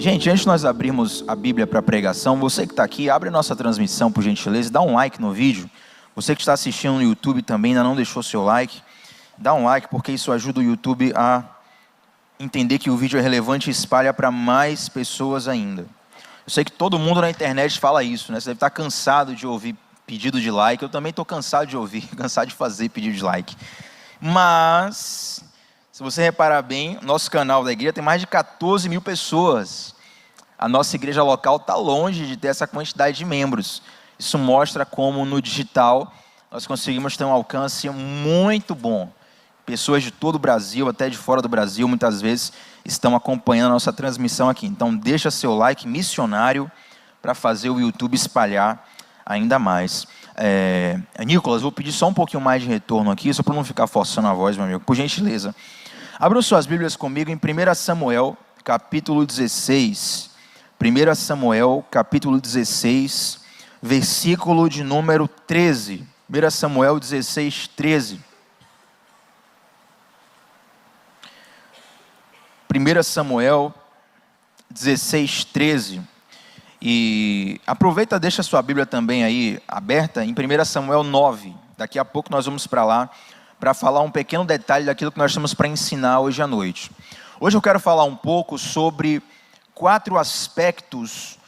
Gente, antes de nós abrirmos a Bíblia para pregação, você que está aqui, abre nossa transmissão por gentileza, dá um like no vídeo. Você que está assistindo no YouTube também, ainda não deixou seu like, dá um like porque isso ajuda o YouTube a entender que o vídeo é relevante e espalha para mais pessoas ainda. Eu sei que todo mundo na internet fala isso, né? Você deve estar cansado de ouvir pedido de like, eu também estou cansado de ouvir, cansado de fazer pedido de like. Mas, se você reparar bem, nosso canal da igreja tem mais de 14 mil pessoas. A nossa igreja local está longe de ter essa quantidade de membros. Isso mostra como no digital nós conseguimos ter um alcance muito bom. Pessoas de todo o Brasil, até de fora do Brasil, muitas vezes estão acompanhando a nossa transmissão aqui. Então deixa seu like missionário para fazer o YouTube espalhar ainda mais. Nicolas, vou pedir só um pouquinho mais de retorno aqui, só para não ficar forçando a voz, meu amigo, por gentileza. Abram suas Bíblias comigo em 1 Samuel, capítulo 16. 1 Samuel, capítulo 16, versículo de número 13. 1 Samuel 16, 13. 1 Samuel 16, 13. E aproveita, deixa a sua Bíblia também aí aberta em 1 Samuel 9. Daqui a pouco nós vamos para lá para falar um pequeno detalhe daquilo que nós estamos para ensinar hoje à noite. Hoje eu quero falar um pouco sobre 4 aspectos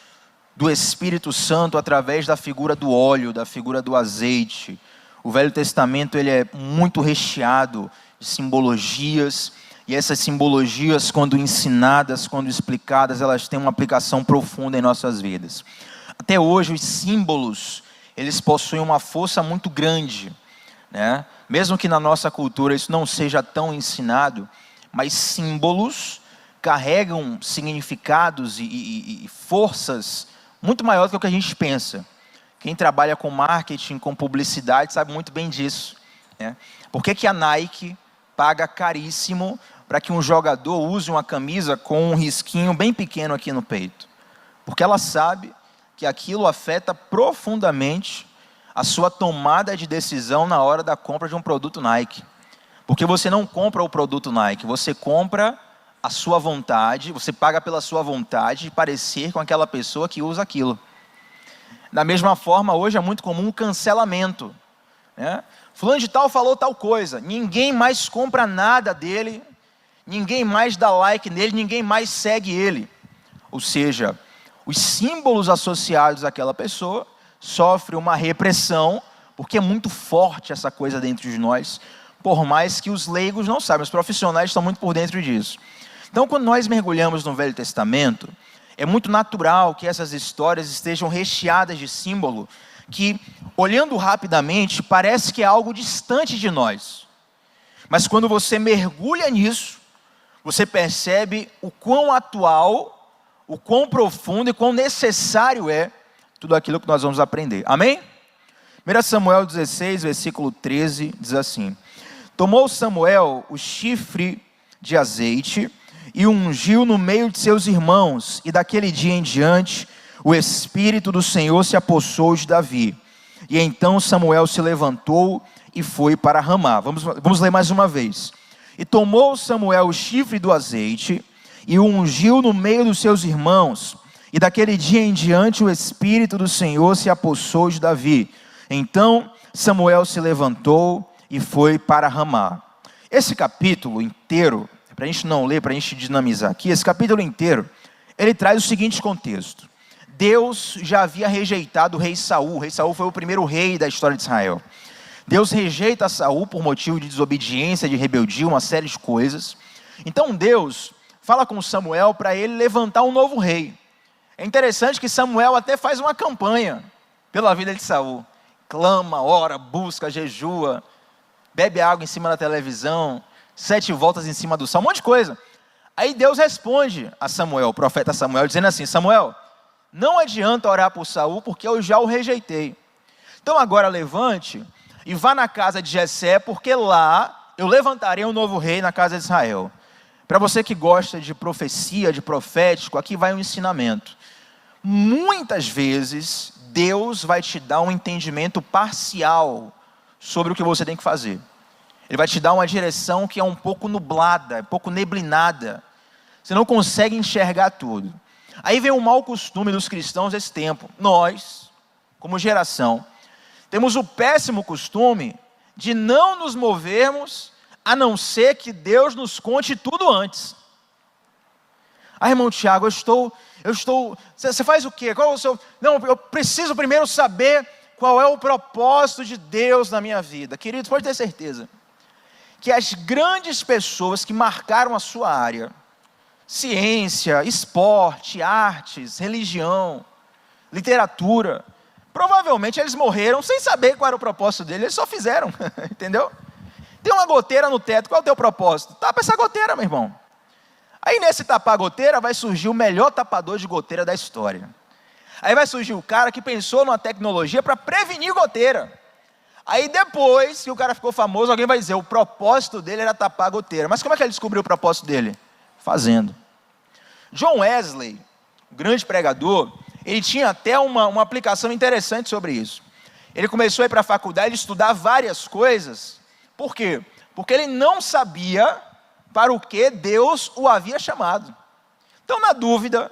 do Espírito Santo através da figura do óleo, da figura do azeite. O Velho Testamento ele é muito recheado de simbologias, e essas simbologias, quando ensinadas, quando explicadas, elas têm uma aplicação profunda em nossas vidas. Até hoje, os símbolos, eles possuem uma força muito grande, né? Mesmo que na nossa cultura isso não seja tão ensinado, mas símbolos carregam significados e forças muito maiores do que o que a gente pensa. Quem trabalha com marketing, com publicidade, sabe muito bem disso, né? Por que a Nike paga caríssimo para que um jogador use uma camisa com um risquinho bem pequeno aqui no peito? Porque ela sabe que aquilo afeta profundamente a sua tomada de decisão na hora da compra de um produto Nike. Porque você não compra o produto Nike, você compra a sua vontade, você paga pela sua vontade de parecer com aquela pessoa que usa aquilo. Da mesma forma, hoje é muito comum o cancelamento, né? Fulano de tal falou tal coisa, ninguém mais compra nada dele, ninguém mais dá like nele, ninguém mais segue ele. Ou seja, os símbolos associados àquela pessoa sofrem uma repressão, porque é muito forte essa coisa dentro de nós, por mais que os leigos não saibam, os profissionais estão muito por dentro disso. Então, quando nós mergulhamos no Velho Testamento, é muito natural que essas histórias estejam recheadas de símbolo que, olhando rapidamente, parece que é algo distante de nós. Mas quando você mergulha nisso, você percebe o quão atual, o quão profundo e quão necessário é tudo aquilo que nós vamos aprender. Amém? 1 Samuel 16, versículo 13, diz assim: Tomou Samuel o chifre de azeite e ungiu no meio de seus irmãos, e daquele dia em diante o Espírito do Senhor se apossou de Davi. E então Samuel se levantou e foi para Ramá. Vamos ler mais uma vez. E tomou Samuel o chifre do azeite e o ungiu no meio dos seus irmãos, e daquele dia em diante o Espírito do Senhor se apossou de Davi. Então Samuel se levantou e foi para Ramá. Esse capítulo inteiro, para a gente não ler, para a gente dinamizar aqui, esse capítulo inteiro, ele traz o seguinte contexto. Deus já havia rejeitado o rei Saul. O rei Saul foi o primeiro rei da história de Israel. Deus rejeita Saul por motivo de desobediência, de rebeldia, uma série de coisas. Então Deus fala com Samuel para ele levantar um novo rei. É interessante que Samuel até faz uma campanha pela vida de Saul. Clama, ora, busca, jejua, bebe água em cima da televisão, 7 voltas em cima do sal, um monte de coisa. Aí Deus responde a Samuel, o profeta Samuel, dizendo assim: Samuel, não adianta orar por Saul, porque eu já o rejeitei. Então agora levante e vá na casa de Jessé, porque lá eu levantarei um novo rei na casa de Israel. Para você que gosta de profecia, de profético, aqui vai um ensinamento. Muitas vezes Deus vai te dar um entendimento parcial sobre o que você tem que fazer. Ele vai te dar uma direção que é um pouco nublada, um pouco neblinada. Você não consegue enxergar tudo. Aí vem um mau costume dos cristãos desse tempo. Nós, como geração, temos o péssimo costume de não nos movermos a não ser que Deus nos conte tudo antes. Ah, irmão Tiago, você faz o quê? Qual é o seu... Não, eu preciso primeiro saber qual é o propósito de Deus na minha vida. Queridos, pode ter certeza que as grandes pessoas que marcaram a sua área, ciência, esporte, artes, religião, literatura, provavelmente eles morreram sem saber qual era o propósito deles, eles só fizeram, entendeu? Tem uma goteira no teto, qual é o teu propósito? Tapa essa goteira, meu irmão. Aí nesse tapar goteira vai surgir o melhor tapador de goteira da história. Aí vai surgir o cara que pensou numa tecnologia para prevenir goteira. Aí depois que o cara ficou famoso, alguém vai dizer, o propósito dele era tapar a goteira. Mas como é que ele descobriu o propósito dele? Fazendo. John Wesley, o grande pregador, ele tinha até uma aplicação interessante sobre isso. Ele começou a ir para a faculdade, estudar várias coisas. Por quê? Porque ele não sabia para o que Deus o havia chamado. Então, na dúvida,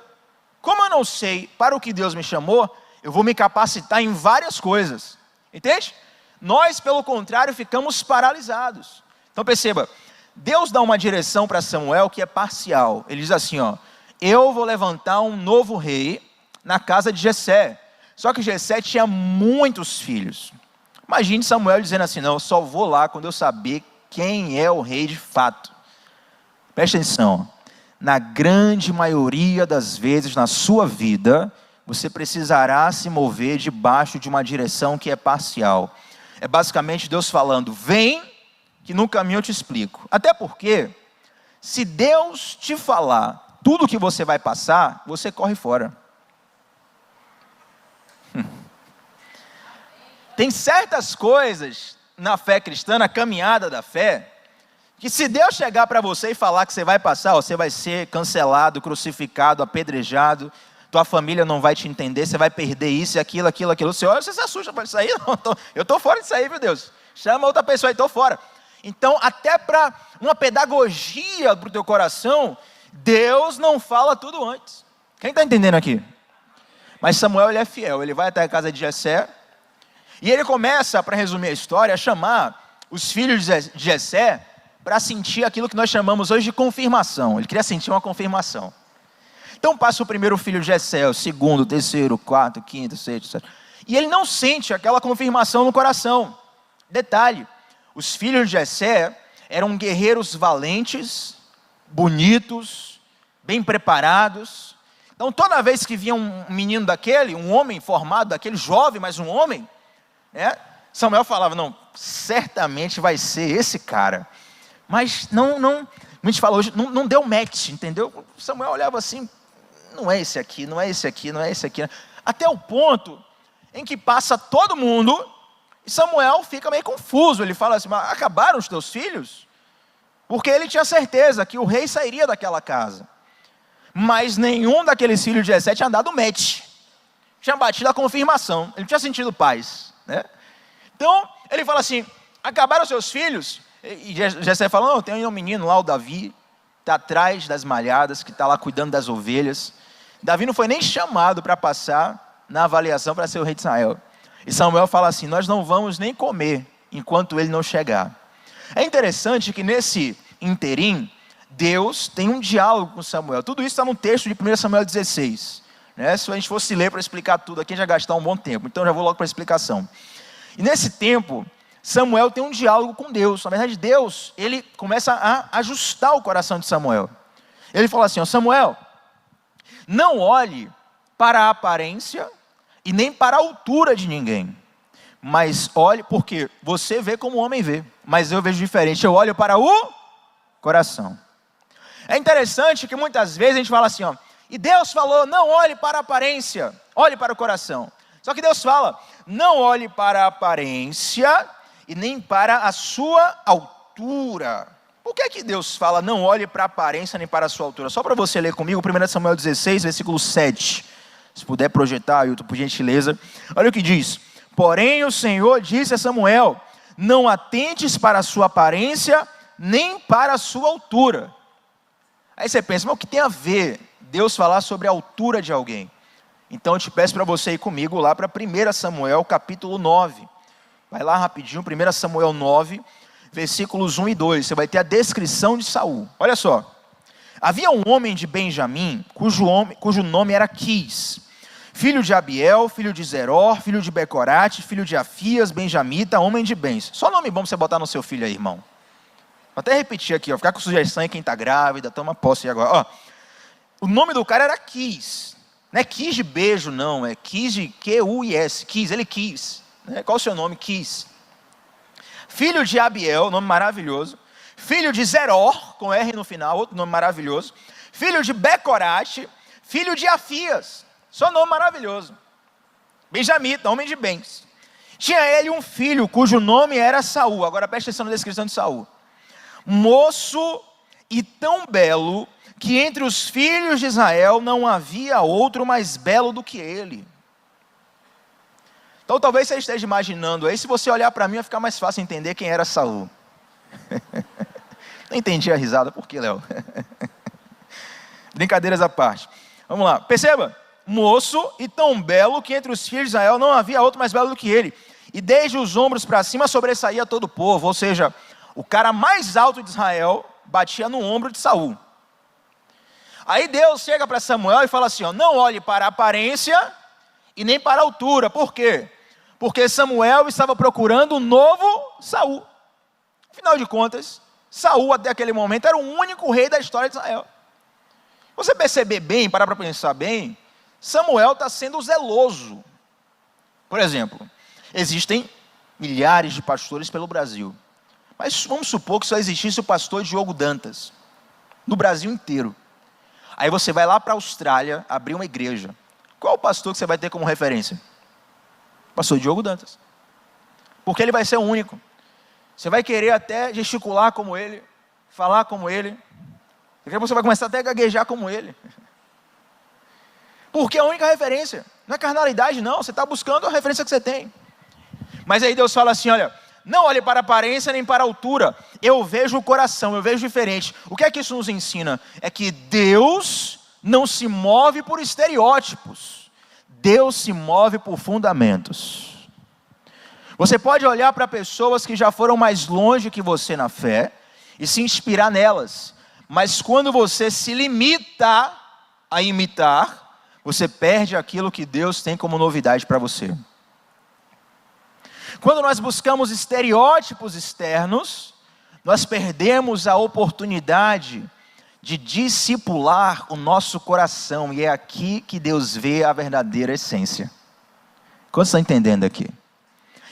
como eu não sei para o que Deus me chamou, eu vou me capacitar em várias coisas. Entende? Nós, pelo contrário, ficamos paralisados. Então, perceba, Deus dá uma direção para Samuel que é parcial. Ele diz assim, ó, eu vou levantar um novo rei na casa de Jessé. Só que Jessé tinha muitos filhos. Imagine Samuel dizendo assim, não, eu só vou lá quando eu saber quem é o rei de fato. Preste atenção, na grande maioria das vezes na sua vida, você precisará se mover debaixo de uma direção que é parcial. É basicamente Deus falando, vem, que no caminho eu te explico. Até porque, se Deus te falar tudo o que você vai passar, você corre fora. Tem certas coisas na fé cristã, na caminhada da fé, que se Deus chegar para você e falar que você vai passar, você vai ser cancelado, crucificado, apedrejado, tua família não vai te entender, você vai perder isso, aquilo. Você olha, você se assusta para isso aí, eu estou fora disso aí, viu Deus? Chama outra pessoa aí, estou fora. Então, até para uma pedagogia para o teu coração, Deus não fala tudo antes. Quem está entendendo aqui? Mas Samuel, ele é fiel, ele vai até a casa de Jessé, e ele começa, para resumir a história, a chamar os filhos de Jessé, para sentir aquilo que nós chamamos hoje de confirmação. Ele queria sentir uma confirmação. Então passa o primeiro filho de Jessé, o segundo, o terceiro, o quarto, o quinto, o sexto, etc. E ele não sente aquela confirmação no coração. Detalhe, os filhos de Jessé eram guerreiros valentes, bonitos, bem preparados. Então toda vez que via um menino daquele, um homem formado daquele, jovem, mas um homem, né, Samuel falava, não, certamente vai ser esse cara. Mas a gente fala hoje, não deu match, entendeu? Samuel olhava assim, não é esse aqui. Até o ponto em que passa todo mundo, e Samuel fica meio confuso, ele fala assim, mas acabaram os teus filhos? Porque ele tinha certeza que o rei sairia daquela casa. Mas nenhum daqueles filhos de Jessé tinha dado match, tinha batido a confirmação, ele não tinha sentido paz, né? Então, ele fala assim, acabaram os seus filhos? E Jessé fala, não, tem um menino lá, o Davi, está atrás das malhadas, que está lá cuidando das ovelhas. Davi não foi nem chamado para passar na avaliação para ser o rei de Israel. E Samuel fala assim, nós não vamos nem comer enquanto ele não chegar. É interessante que nesse interim, Deus tem um diálogo com Samuel. Tudo isso está no texto de 1 Samuel 16. Né? Se a gente fosse ler para explicar tudo aqui, a gente ia gastar um bom tempo. Então já vou logo para a explicação. E nesse tempo, Samuel tem um diálogo com Deus. Na verdade, Deus, ele começa a ajustar o coração de Samuel. Ele fala assim, ó, Samuel, não olhe para a aparência e nem para a altura de ninguém. Mas olhe, porque você vê como o homem vê, mas eu vejo diferente. Eu olho para o coração. É interessante que muitas vezes a gente fala assim, ó, e Deus falou, não olhe para a aparência, olhe para o coração. Só que Deus fala, não olhe para a aparência e nem para a sua altura. Por que que Deus fala, não olhe para a aparência nem para a sua altura? Só para você ler comigo, 1 Samuel 16, versículo 7. Se puder projetar, Ailton, por gentileza. Olha o que diz. Porém o Senhor disse a Samuel, não atentes para a sua aparência, nem para a sua altura. Aí você pensa, mas o que tem a ver Deus falar sobre a altura de alguém. Então eu te peço para você ir comigo lá para 1 Samuel capítulo 9. Vai lá rapidinho, 1 Samuel 9, versículos 1 e 2. Você vai ter a descrição de Saul. Olha só. Havia um homem de Benjamim, cujo nome era Quis, filho de Abiel, filho de Zeror, filho de Becorate, filho de Afias, benjamita, homem de bens. Só nome bom para você botar no seu filho aí, irmão. Vou até repetir aqui, ó, ficar com sugestão aí quem está grávida, toma posse aí agora. Ó, o nome do cara era Quis. Não é Quis de beijo, não. É Quis de Q-U-I-S. Quis, ele quis. Qual o seu nome? Quis. Filho de Abiel, nome maravilhoso. Filho de Zeror, com R no final, outro nome maravilhoso. Filho de Becorate, filho de Afias. Só nome maravilhoso. Benjamita, homem de bens. Tinha ele um filho, cujo nome era Saul. Agora preste atenção na descrição de Saul. Moço e tão belo, que entre os filhos de Israel não havia outro mais belo do que ele. Então talvez você esteja imaginando aí, se você olhar para mim vai ficar mais fácil entender quem era Saul. Não entendi a risada, por que, Léo? Brincadeiras à parte. Vamos lá, perceba. Moço e tão belo, que entre os filhos de Israel não havia outro mais belo do que ele. E desde os ombros para cima sobressaía todo o povo. Ou seja, o cara mais alto de Israel batia no ombro de Saul. Aí Deus chega para Samuel e fala assim, ó, não olhe para a aparência e nem para a altura. Por quê? Porque Samuel estava procurando um novo Saul. Afinal de contas, Saul até aquele momento era o único rei da história de Israel. Você perceber bem, parar para pensar bem, Samuel está sendo zeloso. Por exemplo, existem milhares de pastores pelo Brasil. Mas vamos supor que só existisse o pastor Diogo Dantas, no Brasil inteiro. Aí você vai lá para a Austrália, abrir uma igreja. Qual o pastor que você vai ter como referência? Pastor Diogo Dantas. Porque ele vai ser o único. Você vai querer até gesticular como ele, falar como ele. Daqui a pouco você vai começar até a gaguejar como ele. Porque é a única referência. Não é carnalidade não, você está buscando a referência que você tem. Mas aí Deus fala assim, olha, não olhe para a aparência nem para a altura. Eu vejo o coração, eu vejo diferente. O que é que isso nos ensina? É que Deus não se move por estereótipos. Deus se move por fundamentos. Você pode olhar para pessoas que já foram mais longe que você na fé e se inspirar nelas. Mas quando você se limita a imitar, você perde aquilo que Deus tem como novidade para você. Quando nós buscamos estereótipos externos, nós perdemos a oportunidade de discipular o nosso coração. E é aqui que Deus vê a verdadeira essência. Quantos estão entendendo aqui?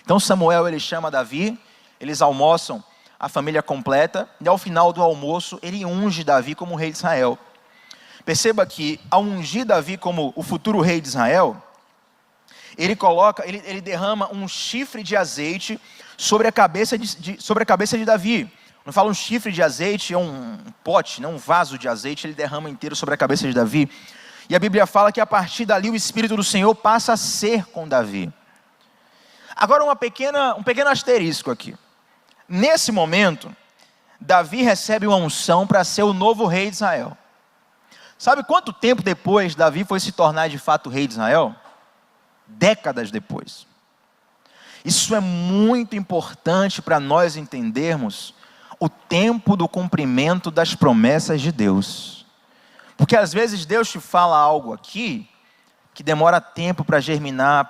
Então Samuel, ele chama Davi, eles almoçam a família completa, e ao final do almoço, ele unge Davi como rei de Israel. Perceba que ao ungir Davi como o futuro rei de Israel, ele derrama um chifre de azeite sobre a cabeça de Davi. Não fala um chifre de azeite, é um pote, não um vaso de azeite, ele derrama inteiro sobre a cabeça de Davi. E a Bíblia fala que a partir dali o Espírito do Senhor passa a ser com Davi. Agora um pequeno asterisco aqui. Nesse momento, Davi recebe uma unção para ser o novo rei de Israel. Sabe quanto tempo depois Davi foi se tornar de fato rei de Israel? Décadas depois. Isso é muito importante para nós entendermos o tempo do cumprimento das promessas de Deus. Porque às vezes Deus te fala algo aqui que demora tempo para germinar.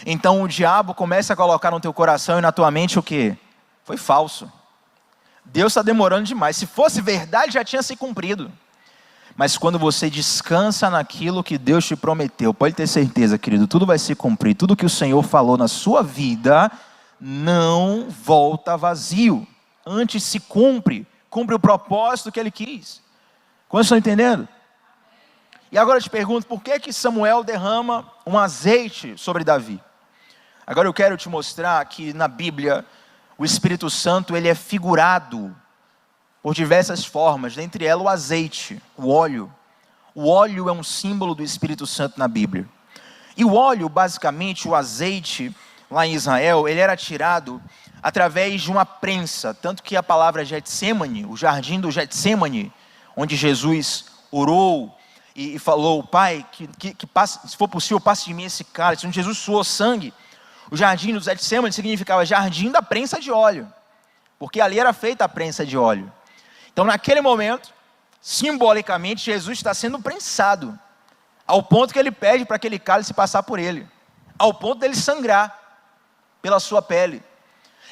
Então o diabo começa a colocar no teu coração e na tua mente o quê? Foi falso. Deus está demorando demais. Se fosse verdade, já tinha se cumprido. Mas quando você descansa naquilo que Deus te prometeu, pode ter certeza, querido, tudo vai se cumprir. Tudo que o Senhor falou na sua vida não volta vazio. Antes se cumpre o propósito que Ele quis. Quantos estão entendendo? E agora eu te pergunto, por que Samuel derrama um azeite sobre Davi? Agora eu quero te mostrar que na Bíblia, o Espírito Santo ele é figurado por diversas formas, dentre elas o azeite, o óleo. O óleo é um símbolo do Espírito Santo na Bíblia. E o óleo, basicamente, o azeite, lá em Israel, ele era tirado através de uma prensa. Tanto que a palavra Getsemane, o jardim do Getsemane, onde Jesus orou e falou: Pai, que passe, se for possível, passe de mim esse cálice, onde Jesus suou sangue. O jardim do Getsemane significava jardim da prensa de óleo, porque ali era feita a prensa de óleo. Então naquele momento, simbolicamente, Jesus está sendo prensado, ao ponto que ele pede para aquele cálice passar por ele, ao ponto dele sangrar pela sua pele.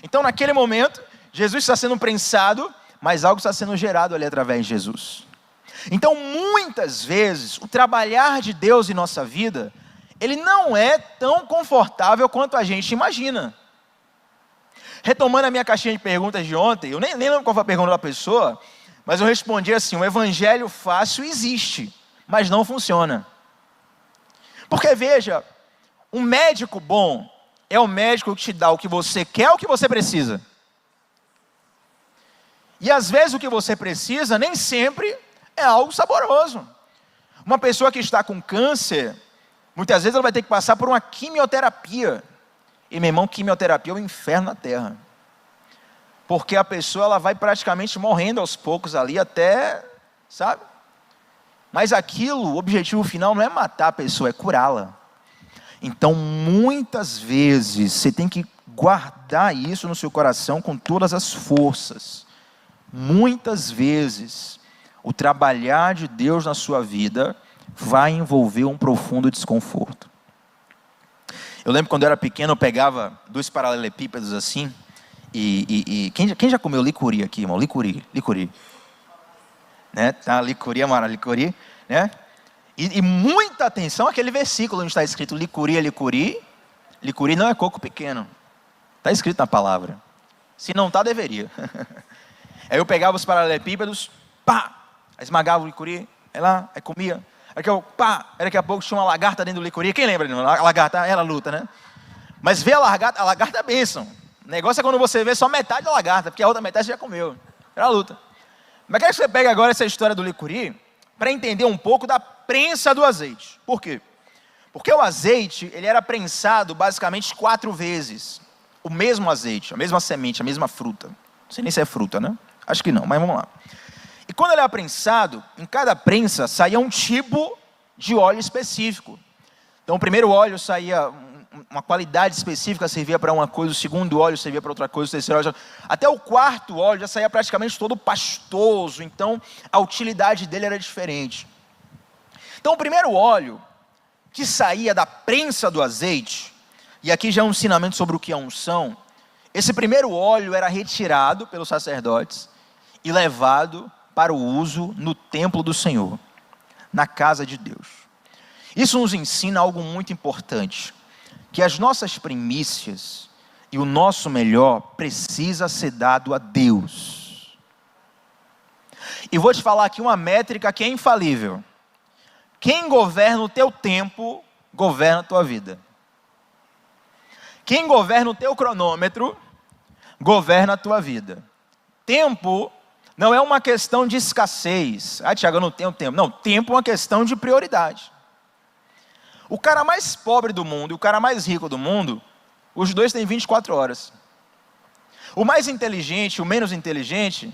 Então naquele momento, Jesus está sendo prensado, mas algo está sendo gerado ali através de Jesus. Então muitas vezes, o trabalhar de Deus em nossa vida, ele não é tão confortável quanto a gente imagina. Retomando a minha caixinha de perguntas de ontem, eu nem lembro qual foi a pergunta da pessoa, mas eu respondi assim: o evangelho fácil existe, mas não funciona. Porque veja, um médico bom é o médico que te dá o que você quer, o que você precisa. E às vezes o que você precisa nem sempre é algo saboroso. Uma pessoa que está com câncer, muitas vezes ela vai ter que passar por uma quimioterapia. E meu irmão, quimioterapia é o inferno na terra. Porque a pessoa ela vai praticamente morrendo aos poucos ali até, sabe? Mas aquilo, o objetivo final não é matar a pessoa, é curá-la. Então muitas vezes você tem que guardar isso no seu coração com todas as forças. Muitas vezes o trabalhar de Deus na sua vida vai envolver um profundo desconforto. Eu lembro quando eu era pequeno, eu pegava 2 paralelepípedos assim, e quem já comeu licuri aqui, irmão? Licuri, né? Tá, licuri, amara, licuri, né? E muita atenção àquele versículo onde está escrito licuri é licuri. Licuri não é coco pequeno, está escrito na palavra. Se não está, deveria. Aí eu pegava os paralelepípedos, pá, esmagava o licuri, aí comia. Daqui a pouco tinha uma lagarta dentro do licuri. Quem lembra? A lagarta, ela luta, né? Mas ver a lagarta é bênção. O negócio é quando você vê só metade da lagarta, porque a outra metade você já comeu. Era a luta. Mas quero que você pegue agora essa história do licuri, para entender um pouco da prensa do azeite. Por quê? Porque o azeite, ele era prensado basicamente 4 vezes. O mesmo azeite, a mesma semente, a mesma fruta. Não sei nem se é fruta, né? Acho que não, mas vamos lá. E quando ele era prensado, em cada prensa saía um tipo de óleo específico. Então o primeiro óleo saía, uma qualidade específica servia para uma coisa, o segundo óleo servia para outra coisa, o terceiro óleo... Até o quarto óleo já saía praticamente todo pastoso, então a utilidade dele era diferente. Então o primeiro óleo que saía da prensa do azeite, e aqui já é um ensinamento sobre o que é unção, esse primeiro óleo era retirado pelos sacerdotes e levado para o uso no templo do Senhor, na casa de Deus. Isso nos ensina algo muito importante, que as nossas primícias e o nosso melhor precisa ser dado a Deus. E vou te falar aqui uma métrica que é infalível. Quem governa o teu tempo, governa a tua vida. Quem governa o teu cronômetro, governa a tua vida. Tempo não é uma questão de escassez. Ah, Tiago, eu não tenho tempo. Não, tempo é uma questão de prioridade. O cara mais pobre do mundo e o cara mais rico do mundo, os dois têm 24 horas. O mais inteligente e o menos inteligente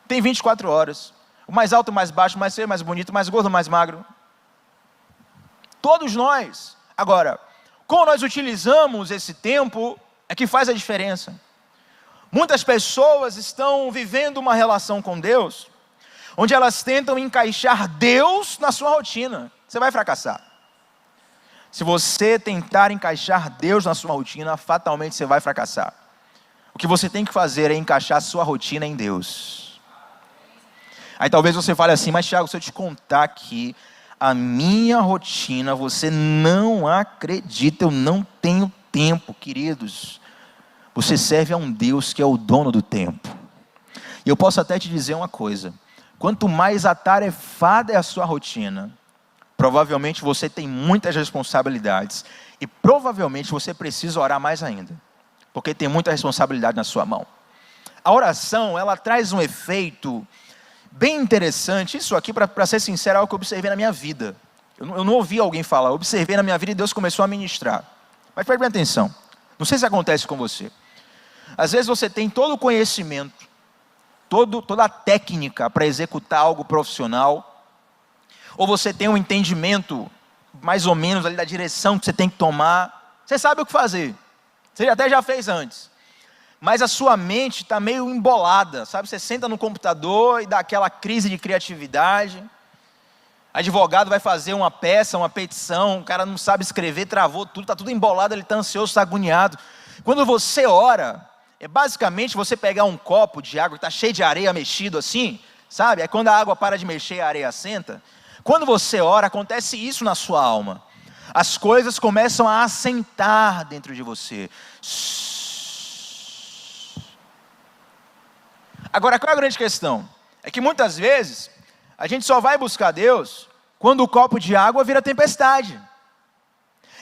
tem 24 horas. O mais alto, o mais baixo, o mais feio, o mais bonito, o mais gordo, o mais magro. Todos nós. Agora, como nós utilizamos esse tempo é que faz a diferença. Muitas pessoas estão vivendo uma relação com Deus, onde elas tentam encaixar Deus na sua rotina. Você vai fracassar. Se você tentar encaixar Deus na sua rotina, fatalmente você vai fracassar. O que você tem que fazer é encaixar a sua rotina em Deus. Aí talvez você fale assim: mas Tiago, se eu te contar aqui a minha rotina, você não acredita, eu não tenho tempo, queridos. Você serve a um Deus que é o dono do tempo. E eu posso até te dizer uma coisa: quanto mais atarefada é a sua rotina, provavelmente você tem muitas responsabilidades. E provavelmente você precisa orar mais ainda, porque tem muita responsabilidade na sua mão. A oração, ela traz um efeito bem interessante. Isso aqui, para ser sincero, é algo que eu observei na minha vida. Eu não ouvi alguém falar, eu observei na minha vida e Deus começou a ministrar. Mas preste bem atenção. Não sei se acontece com você. Às vezes você tem todo o conhecimento, toda a técnica para executar algo profissional, ou você tem um entendimento mais ou menos ali da direção que você tem que tomar, você sabe o que fazer, você até já fez antes, mas a sua mente está meio embolada, sabe? Você senta no computador e dá aquela crise de criatividade, advogado vai fazer uma peça, uma petição, o cara não sabe escrever, travou tudo, está tudo embolado, ele está ansioso, está agoniado. Quando você ora, é basicamente você pegar um copo de água que está cheio de areia mexido assim, sabe? Aí quando a água para de mexer, a areia assenta. Quando você ora, acontece isso na sua alma. As coisas começam a assentar dentro de você. Agora, qual é a grande questão? É que muitas vezes, a gente só vai buscar Deus quando o copo de água vira tempestade.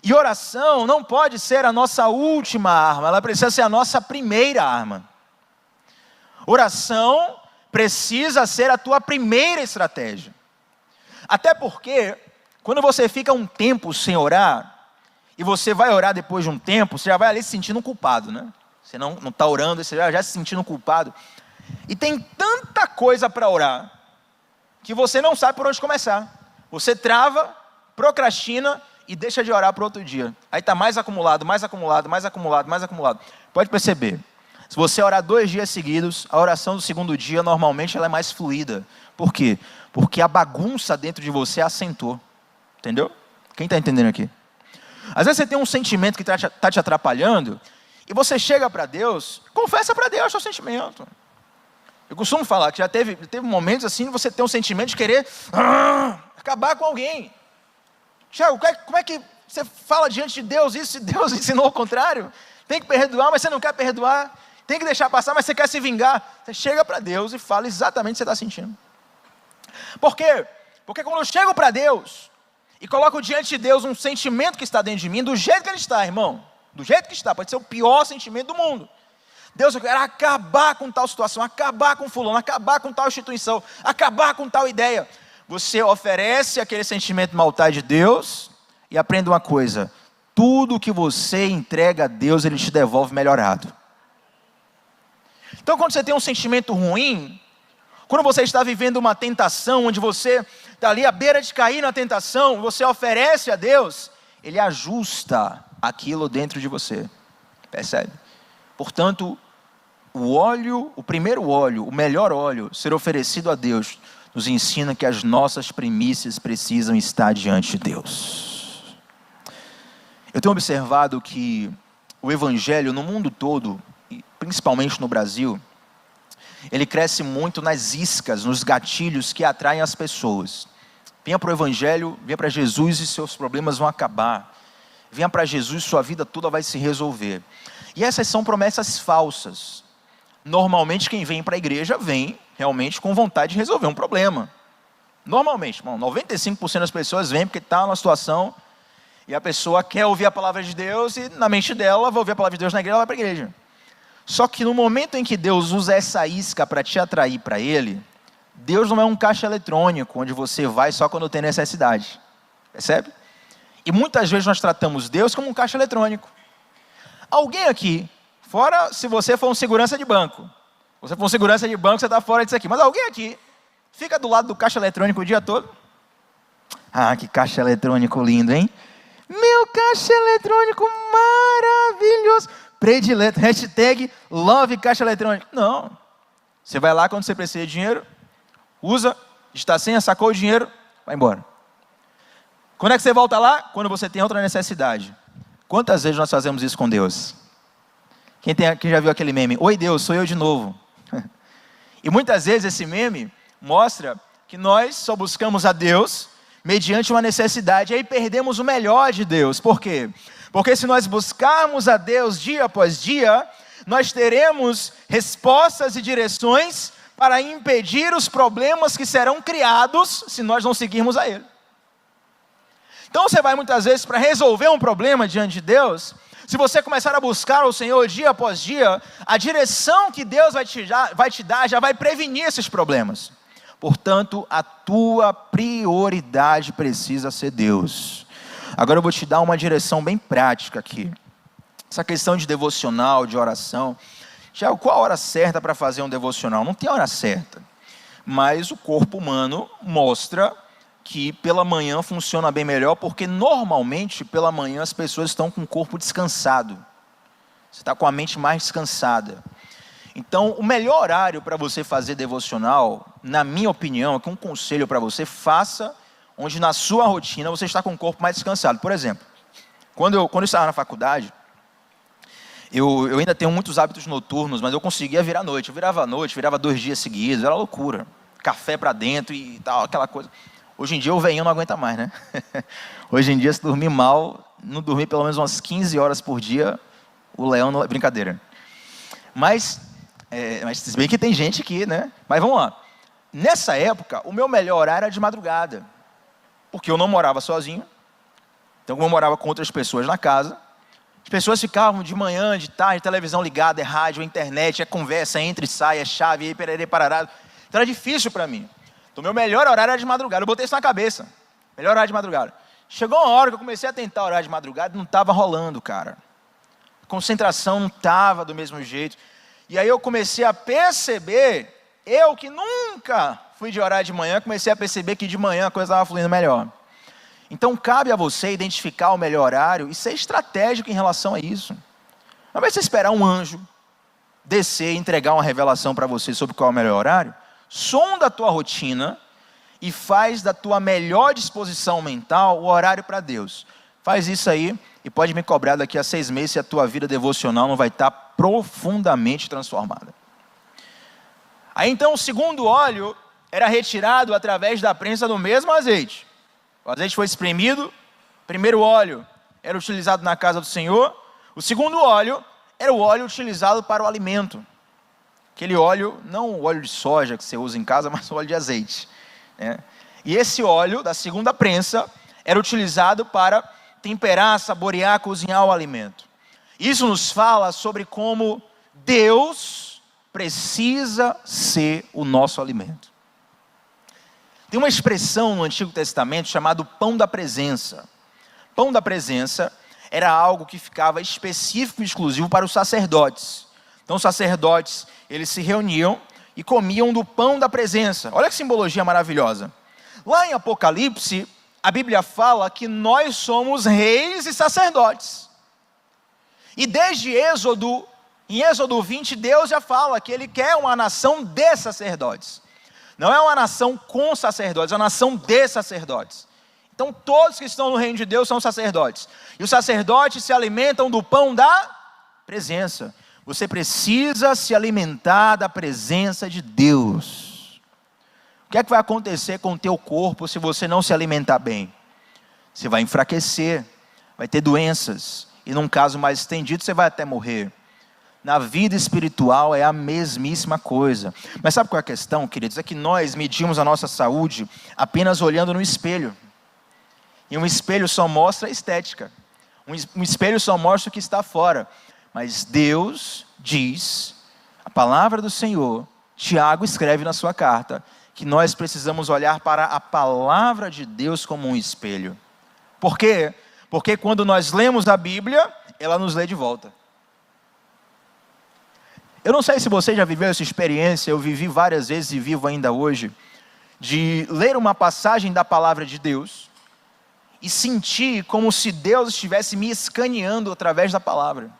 E oração não pode ser a nossa última arma, ela precisa ser a nossa primeira arma. Oração precisa ser a tua primeira estratégia. Até porque, quando você fica um tempo sem orar, e você vai orar depois de um tempo, você já vai ali se sentindo culpado, né? Você não está orando, você já se sentindo culpado. E tem tanta coisa para orar, que você não sabe por onde começar. Você trava, procrastina e deixa de orar para outro dia. Aí está mais acumulado, mais acumulado, mais acumulado, mais acumulado. Pode perceber, se você orar 2 dias seguidos, a oração do segundo dia, normalmente ela é mais fluida. Por quê? Porque a bagunça dentro de você assentou. Entendeu? Quem está entendendo aqui? Às vezes você tem um sentimento que está te atrapalhando, e você chega para Deus, confessa para Deus o seu sentimento. Eu costumo falar que já teve momentos assim, de você ter um sentimento de querer acabar com alguém. Tiago, como é que você fala diante de Deus isso, se Deus ensinou o contrário? Tem que perdoar, mas você não quer perdoar. Tem que deixar passar, mas você quer se vingar. Você chega para Deus e fala exatamente o que você está sentindo. Por quê? Porque quando eu chego para Deus e coloco diante de Deus um sentimento que está dentro de mim, do jeito que ele está, irmão, do jeito que está, pode ser o pior sentimento do mundo. Deus, eu quero acabar com tal situação, acabar com fulano, acabar com tal instituição, acabar com tal ideia. Você oferece aquele sentimento no altar de Deus e aprenda uma coisa: tudo que você entrega a Deus, Ele te devolve melhorado. Então quando você tem um sentimento ruim, quando você está vivendo uma tentação, onde você está ali à beira de cair na tentação, você oferece a Deus, Ele ajusta aquilo dentro de você. Percebe? Portanto, o primeiro óleo, o melhor óleo, ser oferecido a Deus, nos ensina que as nossas primícias precisam estar diante de Deus. Eu tenho observado que o Evangelho no mundo todo, principalmente no Brasil, ele cresce muito nas iscas, nos gatilhos que atraem as pessoas. Venha para o Evangelho, venha para Jesus e seus problemas vão acabar. Venha para Jesus e sua vida toda vai se resolver. E essas são promessas falsas. Normalmente quem vem para a igreja vem realmente com vontade de resolver um problema. Normalmente, 95% das pessoas vêm porque está numa situação e a pessoa quer ouvir a palavra de Deus e na mente dela, vai ouvir a palavra de Deus na igreja, ela vai para a igreja. Só que no momento em que Deus usa essa isca para te atrair para Ele, Deus não é um caixa eletrônico onde você vai só quando tem necessidade. Percebe? E muitas vezes nós tratamos Deus como um caixa eletrônico. Alguém aqui, fora se você for um segurança de banco, você for um segurança de banco, você está fora disso aqui, mas alguém aqui fica do lado do caixa eletrônico o dia todo? Ah, que caixa eletrônico lindo, hein? Meu caixa eletrônico maravilhoso, predileto, hashtag love caixa eletrônico. Não, você vai lá quando você precisa de dinheiro, usa, está a senha, sacou o dinheiro, vai embora. Quando é que você volta lá? Quando você tem outra necessidade. Quantas vezes nós fazemos isso com Deus? Quem já viu aquele meme? Oi Deus, sou eu de novo. E muitas vezes esse meme mostra que nós só buscamos a Deus mediante uma necessidade, e aí perdemos o melhor de Deus. Por quê? Porque se nós buscarmos a Deus dia após dia, nós teremos respostas e direções para impedir os problemas que serão criados se nós não seguirmos a Ele. Então você vai muitas vezes para resolver um problema diante de Deus, se você começar a buscar o Senhor dia após dia, a direção que Deus vai te dar já vai prevenir esses problemas. Portanto, a tua prioridade precisa ser Deus. Agora eu vou te dar uma direção bem prática aqui. Essa questão de devocional, de oração, Tiago, qual a hora certa para fazer um devocional? Não tem hora certa. Mas o corpo humano mostra que pela manhã funciona bem melhor, porque normalmente pela manhã as pessoas estão com o corpo descansado. Você está com a mente mais descansada. Então, o melhor horário para você fazer devocional, na minha opinião, é que um conselho para você, faça onde na sua rotina você está com o corpo mais descansado. Por exemplo, quando eu estava na faculdade, eu ainda tenho muitos hábitos noturnos, mas eu conseguia virar à noite. Eu virava à noite, virava 2 dias seguidos, era loucura. Café para dentro e tal, aquela coisa. Hoje em dia o velhinho não aguenta mais, né? Hoje em dia, se dormir mal, não dormir pelo menos umas 15 horas por dia, o leão não é brincadeira. Mas se bem que tem gente que, né? Mas vamos lá. Nessa época, o meu melhor horário era de madrugada. Porque eu não morava sozinho. Então, como eu morava com outras pessoas na casa, as pessoas ficavam de manhã, de tarde, televisão ligada, é rádio, é internet, é conversa, entra e sai, é chave, é pererê, parará. Então era difícil para mim. Então, meu melhor horário era de madrugada. Eu botei isso na cabeça. Melhor horário de madrugada. Chegou uma hora que eu comecei a tentar horário de madrugada e não estava rolando, cara. A concentração não estava do mesmo jeito. E aí eu comecei a perceber, eu que nunca fui de horário de manhã, comecei a perceber que de manhã a coisa estava fluindo melhor. Então cabe a você identificar o melhor horário e ser estratégico em relação a isso. Ao invés de você esperar um anjo descer e entregar uma revelação para você sobre qual é o melhor horário, sonda a tua rotina e faz da tua melhor disposição mental o horário para Deus. Faz isso aí e pode me cobrar daqui a 6 meses se a tua vida devocional não vai estar profundamente transformada. Aí então o segundo óleo era retirado através da prensa do mesmo azeite. O azeite foi espremido, o primeiro óleo era utilizado na casa do Senhor, o segundo óleo era o óleo utilizado para o alimento. Aquele óleo, não o óleo de soja que você usa em casa, mas o óleo de azeite. Né? E esse óleo da segunda prensa era utilizado para temperar, saborear, cozinhar o alimento. Isso nos fala sobre como Deus precisa ser o nosso alimento. Tem uma expressão no Antigo Testamento chamada pão da presença. Pão da presença era algo que ficava específico e exclusivo para os sacerdotes. Então os sacerdotes, eles se reuniam e comiam do pão da presença. Olha que simbologia maravilhosa. Lá em Apocalipse, a Bíblia fala que nós somos reis e sacerdotes. E desde em Êxodo 20, Deus já fala que Ele quer uma nação de sacerdotes. Não é uma nação com sacerdotes, é uma nação de sacerdotes. Então todos que estão no reino de Deus são sacerdotes. E os sacerdotes se alimentam do pão da presença. Você precisa se alimentar da presença de Deus. O que é que vai acontecer com o teu corpo se você não se alimentar bem? Você vai enfraquecer, vai ter doenças. E num caso mais estendido, você vai até morrer. Na vida espiritual é a mesmíssima coisa. Mas sabe qual é a questão, queridos? É que nós medimos a nossa saúde apenas olhando no espelho. E um espelho só mostra a estética. Um espelho só mostra o que está fora. Mas Deus diz, a palavra do Senhor, Tiago escreve na sua carta, que nós precisamos olhar para a palavra de Deus como um espelho. Por quê? Porque quando nós lemos a Bíblia, ela nos lê de volta. Eu não sei se você já viveu essa experiência, eu vivi várias vezes e vivo ainda hoje, de ler uma passagem da palavra de Deus e sentir como se Deus estivesse me escaneando através da palavra.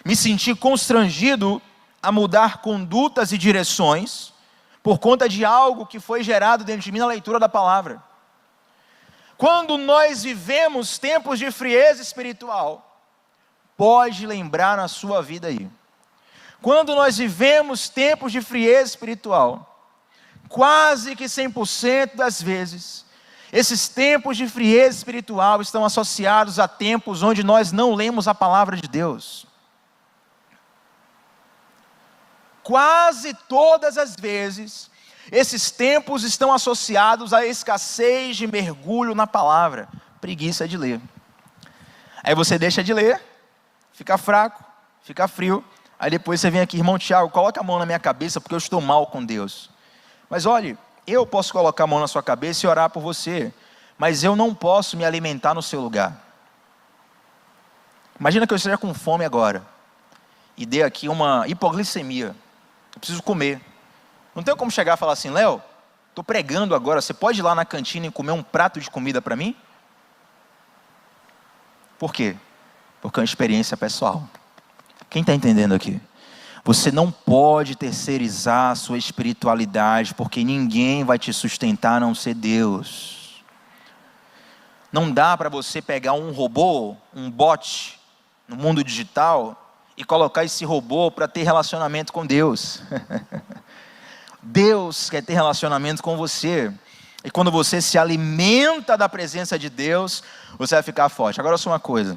Me sentir constrangido a mudar condutas e direções por conta de algo que foi gerado dentro de mim na leitura da palavra. Quando nós vivemos tempos de frieza espiritual, pode lembrar na sua vida aí. Quando nós vivemos tempos de frieza espiritual, quase que 100% das vezes, esses tempos de frieza espiritual estão associados a tempos onde nós não lemos a palavra de Deus. Quase todas as vezes, esses tempos estão associados à escassez de mergulho na palavra, preguiça de ler. Aí você deixa de ler, fica fraco, fica frio. Aí depois você vem aqui, irmão Tiago, coloca a mão na minha cabeça porque eu estou mal com Deus. Mas olhe, eu posso colocar a mão na sua cabeça e orar por você, mas eu não posso me alimentar no seu lugar. Imagina que eu esteja com fome agora. e dê aqui uma hipoglicemia. Eu preciso comer. Não tenho como chegar e falar assim: Léo, estou pregando agora, você pode ir lá na cantina e comer um prato de comida para mim? Por quê? Porque é uma experiência pessoal. Quem está entendendo aqui? Você não pode terceirizar a sua espiritualidade, porque ninguém vai te sustentar a não ser Deus. Não dá para você pegar um robô, um bot, no mundo digital, e colocar esse robô para ter relacionamento com Deus. Deus quer ter relacionamento com você. E quando você se alimenta da presença de Deus, você vai ficar forte. Agora, só uma coisa.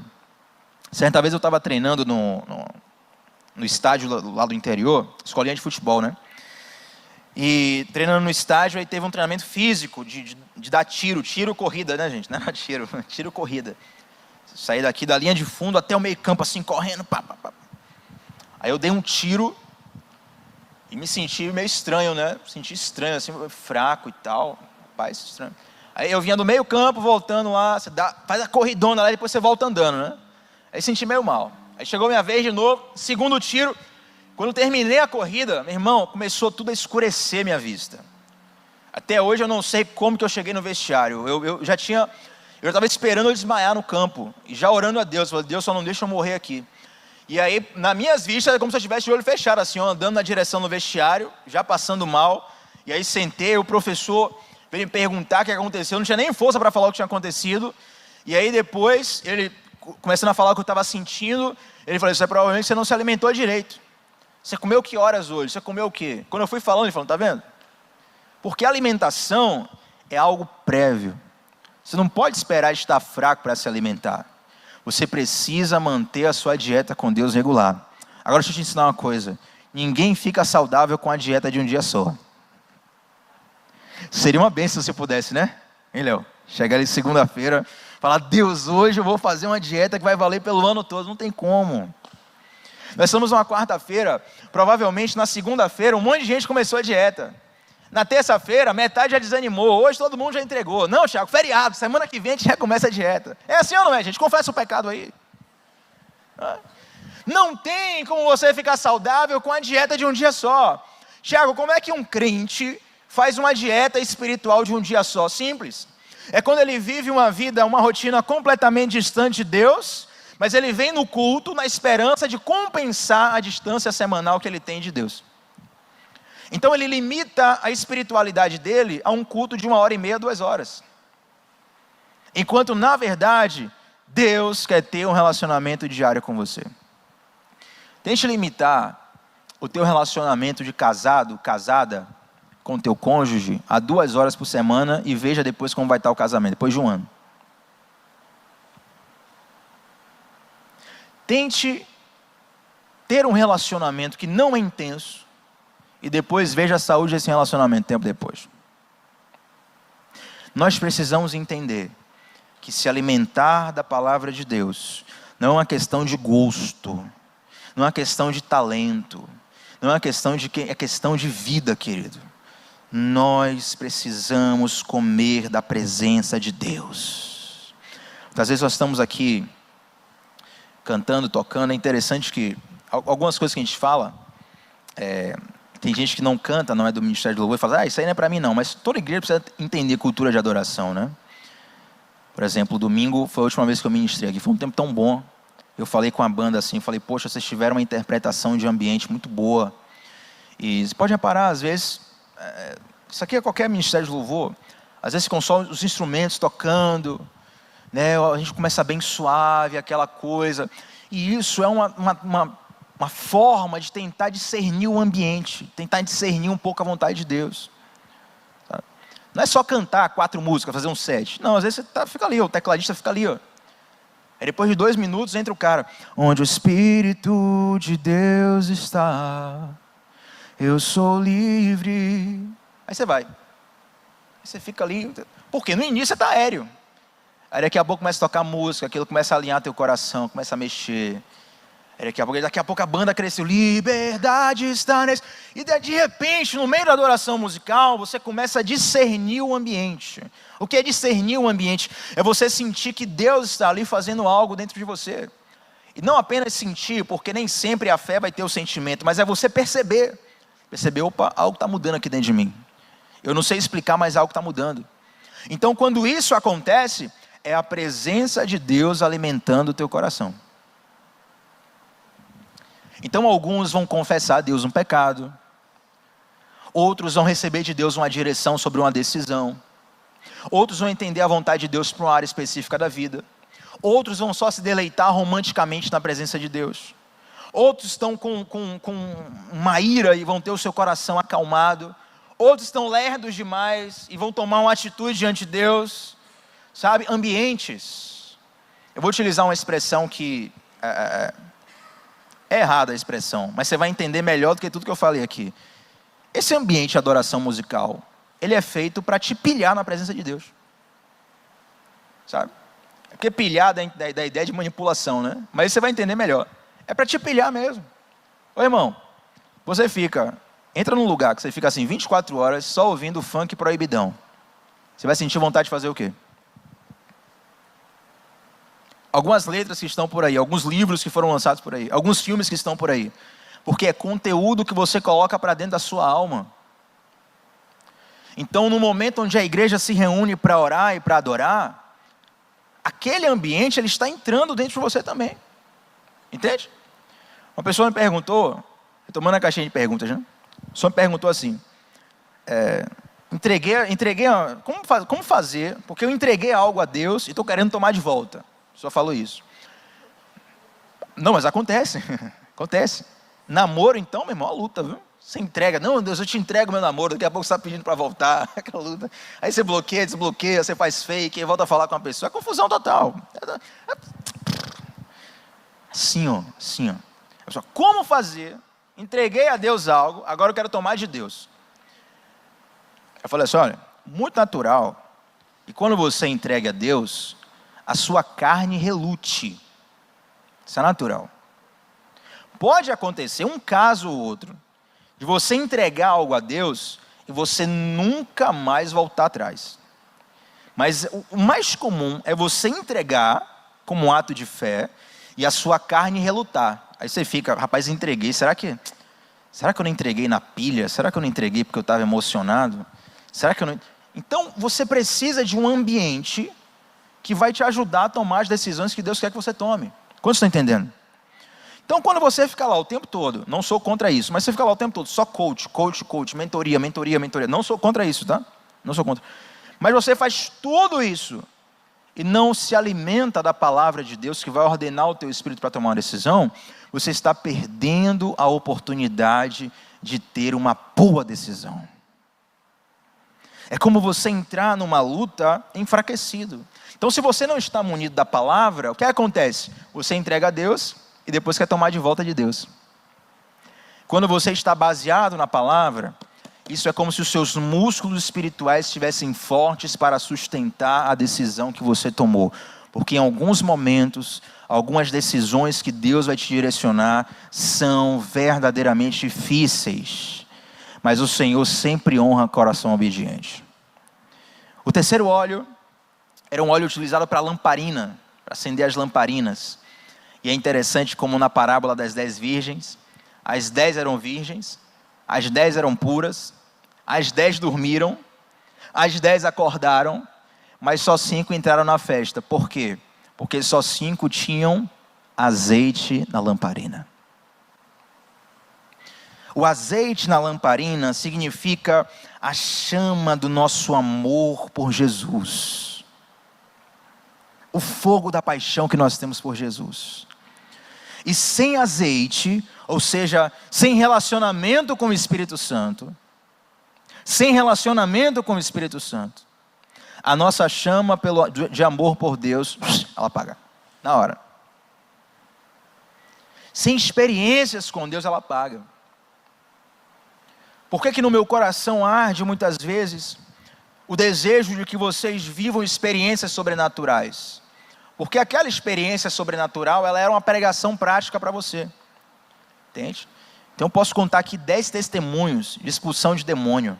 Certa vez eu estava treinando no estádio lá do interior, escolinha de futebol, né? E treinando no estádio, aí teve um treinamento físico de dar tiro, corrida, né, gente? Não era tiro, corrida. Saí daqui da linha de fundo até o meio campo, assim, correndo, pá, pá, pá. Aí eu dei um tiro e me senti meio estranho, né? Senti estranho, assim, fraco e tal. Rapaz, estranho. Aí eu vinha do meio campo, voltando lá, você faz a corridona lá e depois você volta andando, né? Aí senti meio mal. Aí chegou minha vez de novo, segundo tiro. Quando eu terminei a corrida, meu irmão, começou tudo a escurecer minha vista. Até hoje eu não sei como que eu cheguei no vestiário. Eu já estava esperando eu desmaiar no campo. E já orando a Deus, falei: Deus, só não deixa eu morrer aqui. E aí, nas minhas vistas, é como se eu tivesse de olho fechado, assim, ó, andando na direção do vestiário, já passando mal. E aí sentei, o professor veio me perguntar o que aconteceu. Eu não tinha nem força para falar o que tinha acontecido. E aí depois, ele começando a falar o que eu estava sentindo, ele falou: isso é provavelmente você não se alimentou direito. Você comeu que horas hoje? Você comeu o quê? Quando eu fui falando, ele falou: tá vendo? Porque a alimentação é algo prévio. Você não pode esperar estar fraco para se alimentar. Você precisa manter a sua dieta com Deus regular. Agora deixa eu te ensinar uma coisa. Ninguém fica saudável com a dieta de um dia só. Seria uma bênção se eu pudesse, né? Hein, Léo? Chegar ali segunda-feira, falar: Deus, hoje eu vou fazer uma dieta que vai valer pelo ano todo. Não tem como. Nós estamos numa quarta-feira, provavelmente na segunda-feira um monte de gente começou a dieta. Na terça-feira, metade já desanimou. Hoje todo mundo já entregou. Não, Thiago, feriado, semana que vem a gente recomeça a dieta. É assim ou não é, gente? Confessa o pecado aí. Não tem como você ficar saudável com a dieta de um dia só. Thiago, como é que um crente faz uma dieta espiritual de um dia só? Simples. É quando ele vive uma vida, uma rotina completamente distante de Deus, mas ele vem no culto na esperança de compensar a distância semanal que ele tem de Deus. Então ele limita a espiritualidade dele a um culto de 1h30, 2 horas. Enquanto na verdade, Deus quer ter um relacionamento diário com você. Tente limitar o teu relacionamento de casado, casada, com o teu cônjuge a 2 horas por semana e veja depois como vai estar o casamento, depois de 1 ano. Tente ter um relacionamento que não é intenso e depois veja a saúde desse relacionamento tempo depois. Nós precisamos entender que se alimentar da palavra de Deus não é uma questão de gosto, não é uma questão de talento, não é uma questão é questão de vida, querido. Nós precisamos comer da presença de Deus. Às vezes nós estamos aqui cantando, tocando. É interessante que algumas coisas que a gente fala, tem gente que não canta, não é do Ministério do Louvor, e fala: isso aí não é para mim não. Mas toda igreja precisa entender cultura de adoração, né? Por exemplo, domingo foi a última vez que eu ministrei aqui, foi um tempo tão bom. Eu falei com a banda assim, falei: poxa, vocês tiveram uma interpretação de ambiente muito boa. E você pode reparar, às vezes, isso aqui é qualquer Ministério de Louvor, às vezes ficam só os instrumentos tocando, né? A gente começa bem suave, aquela coisa. E isso é uma forma de tentar discernir o ambiente, tentar discernir um pouco a vontade de Deus. Não é só cantar 4 músicas, fazer um set. Não, às vezes você fica ali, o tecladista fica ali, ó. Aí depois de 2 minutos entra o cara: onde o Espírito de Deus está, eu sou livre. Aí você vai. Aí você fica ali. Porque no início você está aéreo. Aí daqui a pouco começa a tocar música, aquilo começa a alinhar teu coração, começa a mexer. Aí daqui a pouco a banda cresceu: liberdade está nesse. E de repente, no meio da adoração musical, você começa a discernir o ambiente. O que é discernir o ambiente? É você sentir que Deus está ali fazendo algo dentro de você. E não apenas sentir, porque nem sempre a fé vai ter o sentimento, mas é você perceber. Perceber, opa, algo está mudando aqui dentro de mim. Eu não sei explicar, mas algo está mudando. Então, quando isso acontece, é a presença de Deus alimentando o teu coração. Então, alguns vão confessar a Deus um pecado. Outros vão receber de Deus uma direção sobre uma decisão. Outros vão entender a vontade de Deus para uma área específica da vida. Outros vão só se deleitar romanticamente na presença de Deus. Outros estão com uma ira e vão ter o seu coração acalmado. Outros estão lerdos demais e vão tomar uma atitude diante de Deus. Sabe, ambientes. Eu vou utilizar uma expressão que é errada a expressão, mas você vai entender melhor do que tudo que eu falei aqui. Esse ambiente de adoração musical, ele é feito para te pilhar na presença de Deus. Sabe? Porque pilhar da ideia de manipulação, né? Mas você vai entender melhor. É para te pilhar mesmo. Ô irmão, você entra num lugar que você fica assim 24 horas só ouvindo funk proibidão. Você vai sentir vontade de fazer o quê? Algumas letras que estão por aí, alguns livros que foram lançados por aí, alguns filmes que estão por aí. Porque é conteúdo que você coloca para dentro da sua alma. Então, no momento onde a igreja se reúne para orar e para adorar, aquele ambiente ele está entrando dentro de você também. Entende? Uma pessoa me perguntou, tomando a caixinha de perguntas, né? A pessoa me perguntou assim, como fazer, porque eu entreguei algo a Deus e estou querendo tomar de volta. A pessoa falou isso. Não, mas acontece, acontece. Namoro então, meu irmão, é uma luta, viu? Você entrega, não Deus, eu te entrego meu namoro, daqui a pouco você está pedindo para voltar, aquela luta. Aí você bloqueia, desbloqueia, você faz fake, aí volta a falar com a pessoa, é confusão total. Assim, ó. Pessoa, como fazer? Entreguei a Deus algo, agora eu quero tomar de Deus. Eu falei assim, olha, muito natural, e quando você entrega a Deus, a sua carne relute. Isso é natural. Pode acontecer um caso ou outro, de você entregar algo a Deus, e você nunca mais voltar atrás. Mas o mais comum é você entregar, como um ato de fé, e a sua carne relutar. Aí você fica, rapaz, entreguei, será que eu não entreguei na pilha? Será que eu não entreguei porque eu estava emocionado? Será que eu não... Então, você precisa de um ambiente que vai te ajudar a tomar as decisões que Deus quer que você tome. Quantos estão entendendo? Então, quando você fica lá o tempo todo, não sou contra isso, mas você fica lá o tempo todo, só coach, mentoria, não sou contra isso, tá? Não sou contra. Mas você faz tudo isso e não se alimenta da palavra de Deus que vai ordenar o teu espírito para tomar uma decisão, você está perdendo a oportunidade de ter uma boa decisão. É como você entrar numa luta enfraquecido. Então, se você não está munido da palavra, o que acontece? Você entrega a Deus e depois quer tomar de volta de Deus. Quando você está baseado na palavra, isso é como se os seus músculos espirituais estivessem fortes para sustentar a decisão que você tomou. Porque em alguns momentos, algumas decisões que Deus vai te direcionar são verdadeiramente difíceis. Mas o Senhor sempre honra coração obediente. O terceiro óleo era um óleo utilizado para lamparina, para acender as lamparinas. E é interessante como na parábola das 10 virgens, as 10 eram virgens, as 10 eram puras, as 10 dormiram, as 10 acordaram, mas só 5 entraram na festa. Por quê? Porque só 5 tinham azeite na lamparina. O azeite na lamparina significa a chama do nosso amor por Jesus. O fogo da paixão que nós temos por Jesus. E sem azeite, ou seja, sem relacionamento com o Espírito Santo, a nossa chama de amor por Deus, ela apaga, na hora. Sem experiências com Deus, ela apaga. Por que no meu coração arde muitas vezes o desejo de que vocês vivam experiências sobrenaturais? Porque aquela experiência sobrenatural, ela era uma pregação prática para você. Entende? Então eu posso contar aqui 10 testemunhos de expulsão de demônio.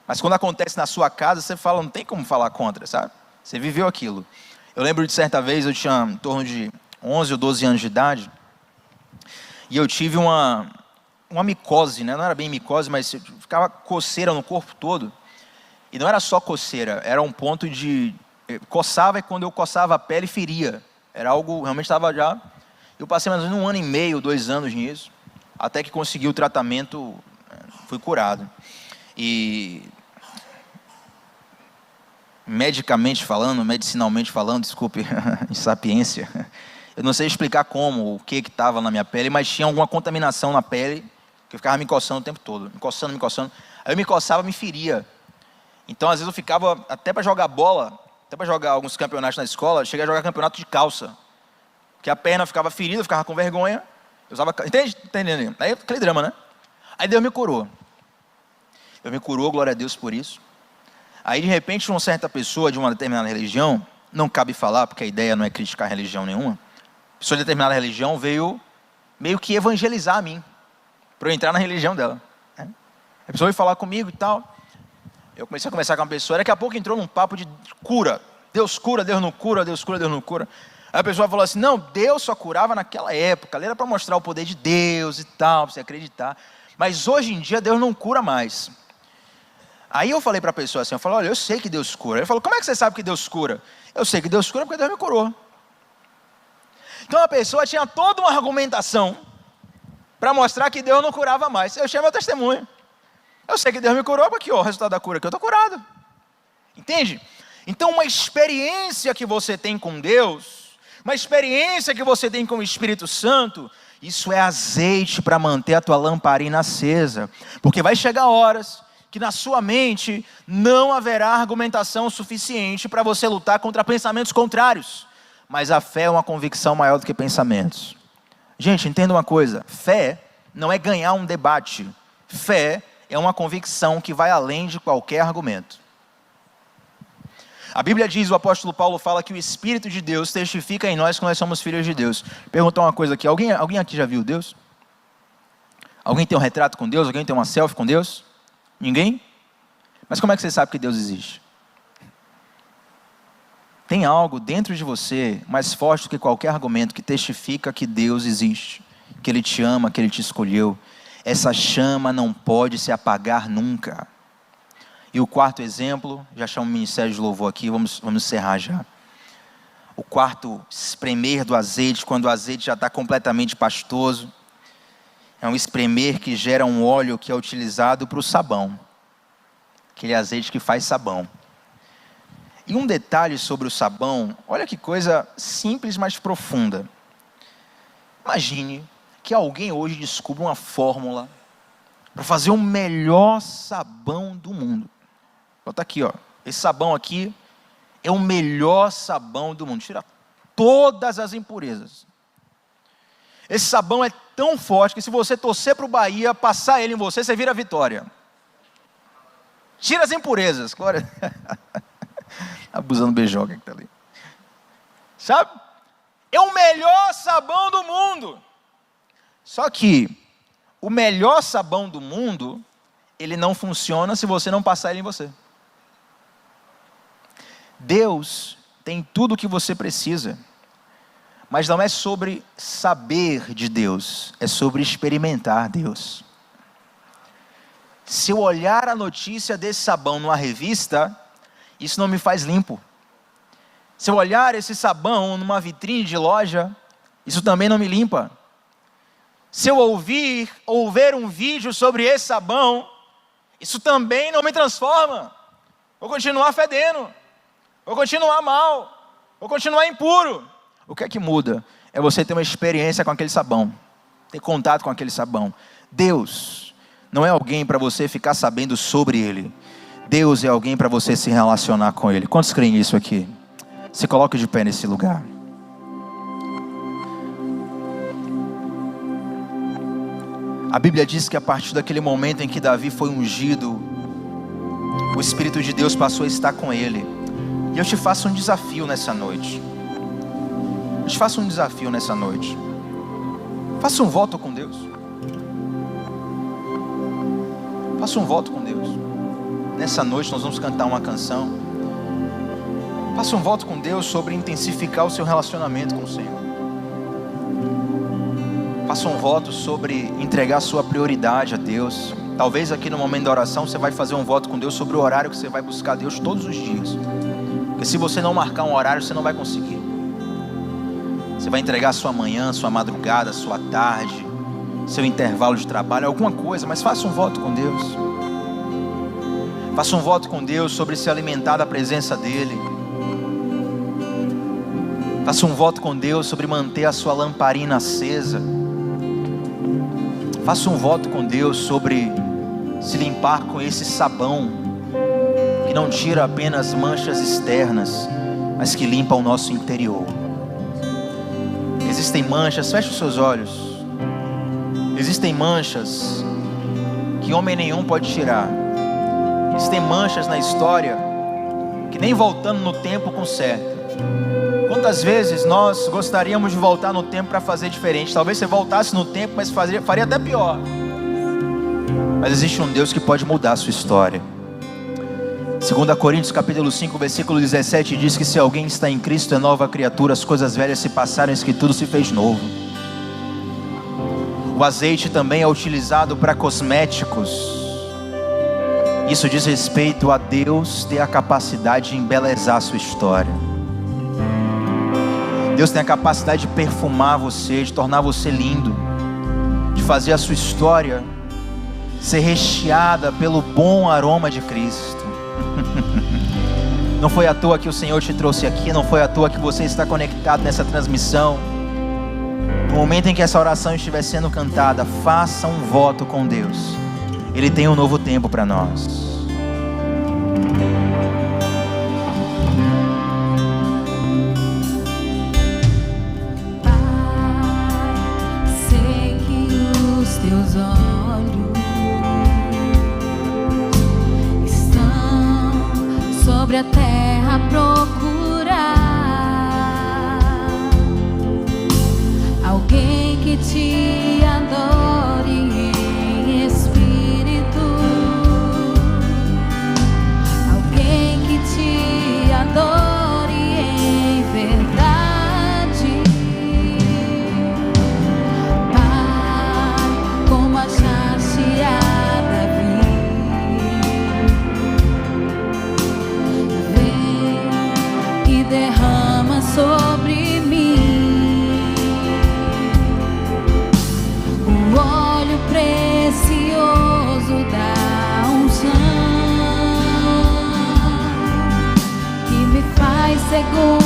Mas quando acontece na sua casa, você fala, não tem como falar contra, sabe? Você viveu aquilo. Eu lembro de certa vez, eu tinha em torno de 11 ou 12 anos de idade, e eu tive uma micose, né? Não era bem micose, mas ficava coceira no corpo todo. E não era só coceira, era um ponto de... Coçava e quando eu coçava a pele, feria. Era algo, realmente estava já... Eu passei mais ou menos 1 ano e meio, 2 anos nisso, até que consegui o tratamento, fui curado. E... medicinalmente falando, desculpe, insapiência, eu não sei explicar como, o que estava na minha pele, mas tinha alguma contaminação na pele, que eu ficava me coçando o tempo todo, me coçando. Aí eu me coçava, me feria. Então, às vezes eu ficava, até para jogar bola, até para jogar alguns campeonatos na escola, eu cheguei a jogar campeonato de calça, porque a perna ficava ferida, eu ficava com vergonha, eu usava... Entendendo? Aí aquele drama, né? Aí Deus me curou. Deus me curou, glória a Deus por isso. Aí, de repente, uma certa pessoa de uma determinada religião, não cabe falar, porque a ideia não é criticar religião nenhuma, pessoa de determinada religião veio meio que evangelizar a mim, para eu entrar na religião dela. A pessoa veio falar comigo e tal. Eu comecei a conversar com uma pessoa, daqui a pouco entrou num papo de cura. Deus cura, Deus não cura, Deus cura, Deus não cura. Aí a pessoa falou assim, não, Deus só curava naquela época, ali era para mostrar o poder de Deus e tal, para você acreditar. Mas hoje em dia Deus não cura mais. Aí eu falei para a pessoa assim, eu falei, olha, eu sei que Deus cura. Ele falou, como é que você sabe que Deus cura? Eu sei que Deus cura porque Deus me curou. Então a pessoa tinha toda uma argumentação para mostrar que Deus não curava mais. Eu tinha meu testemunho. Eu sei que Deus me curou, porque o resultado da cura é que eu estou curado. Entende? Então uma experiência que você tem com Deus, uma experiência que você tem com o Espírito Santo, isso é azeite para manter a tua lamparina acesa. Porque vai chegar horas que na sua mente não haverá argumentação suficiente para você lutar contra pensamentos contrários. Mas a fé é uma convicção maior do que pensamentos. Gente, entenda uma coisa, fé não é ganhar um debate. Fé é uma convicção que vai além de qualquer argumento. A Bíblia diz, o apóstolo Paulo fala que o Espírito de Deus testifica em nós que nós somos filhos de Deus. Perguntar uma coisa aqui, alguém aqui já viu Deus? Alguém tem um retrato com Deus? Alguém tem uma selfie com Deus? Ninguém? Mas como é que você sabe que Deus existe? Tem algo dentro de você mais forte do que qualquer argumento que testifica que Deus existe, que Ele te ama, que Ele te escolheu. Essa chama não pode se apagar nunca. E o quarto exemplo, já chamo o ministério de louvor aqui, vamos encerrar já. O quarto espremer do azeite, quando o azeite já está completamente pastoso, é um espremer que gera um óleo que é utilizado para o sabão. Aquele azeite que faz sabão. E um detalhe sobre o sabão, olha que coisa simples, mas profunda. Imagine que alguém hoje descubra uma fórmula para fazer o melhor sabão do mundo. Bota aqui, ó. Esse sabão aqui é o melhor sabão do mundo. Tira todas as impurezas. Esse sabão é tão forte que se você torcer para o Bahia, passar ele em você, você vira vitória. Tira as impurezas. Glória. Abusando do beijoca que está ali. Sabe? É o melhor sabão do mundo. Só que o melhor sabão do mundo, ele não funciona se você não passar ele em você. Deus tem tudo o que você precisa. Mas não é sobre saber de Deus, é sobre experimentar Deus. Se eu olhar a notícia desse sabão numa revista, isso não me faz limpo. Se eu olhar esse sabão numa vitrine de loja, isso também não me limpa. Se eu ouvir ou ver um vídeo sobre esse sabão, isso também não me transforma. Vou continuar fedendo, vou continuar mal, vou continuar impuro. O que é que muda? É você ter uma experiência com aquele sabão, ter contato com aquele sabão. Deus não é alguém para você ficar sabendo sobre Ele. Deus é alguém para você se relacionar com Ele. Quantos creem isso aqui? Se coloque de pé nesse lugar. A Bíblia diz que a partir daquele momento em que Davi foi ungido, o Espírito de Deus passou a estar com ele. E eu te faço um desafio nessa noite. Eu te faço um desafio nessa noite. Faça um voto com Deus. Faça um voto com Deus. Nessa noite nós vamos cantar uma canção. Faça um voto com Deus sobre intensificar o seu relacionamento com o Senhor. Faça um voto sobre entregar sua prioridade a Deus. Talvez aqui no momento da oração você vai fazer um voto com Deus sobre o horário que você vai buscar Deus todos os dias. Porque se você não marcar um horário, você não vai conseguir. Você vai entregar sua manhã, sua madrugada, sua tarde, seu intervalo de trabalho, alguma coisa, mas faça um voto com Deus. Faça um voto com Deus sobre se alimentar da presença dEle. Faça um voto com Deus sobre manter a sua lamparina acesa. Faça um voto com Deus sobre se limpar com esse sabão que não tira apenas manchas externas, mas que limpa o nosso interior. Existem manchas, feche os seus olhos. Existem manchas que homem nenhum pode tirar. Existem manchas na história que nem voltando no tempo conserta. Quantas vezes nós gostaríamos de voltar no tempo para fazer diferente? Talvez você voltasse no tempo, mas faria até pior. Mas existe um Deus que pode mudar a sua história. 2 Coríntios capítulo 5, versículo 17 diz que se alguém está em Cristo é nova criatura, as coisas velhas se passaram, eis que tudo se fez novo. O azeite também é utilizado para cosméticos. Isso diz respeito a Deus ter a capacidade de embelezar a sua história. Deus tem a capacidade de perfumar você, de tornar você lindo, de fazer a sua história ser recheada pelo bom aroma de Cristo. Não foi à toa que o Senhor te trouxe aqui, não foi à toa que você está conectado nessa transmissão. No momento em que essa oração estiver sendo cantada, faça um voto com Deus. Ele tem um novo tempo para nós. Teus olhos estão sobre a terra a procurar alguém que te adore em espírito, alguém que te adore em verdade. Derrama sobre mim o óleo precioso da unção que me faz seguro.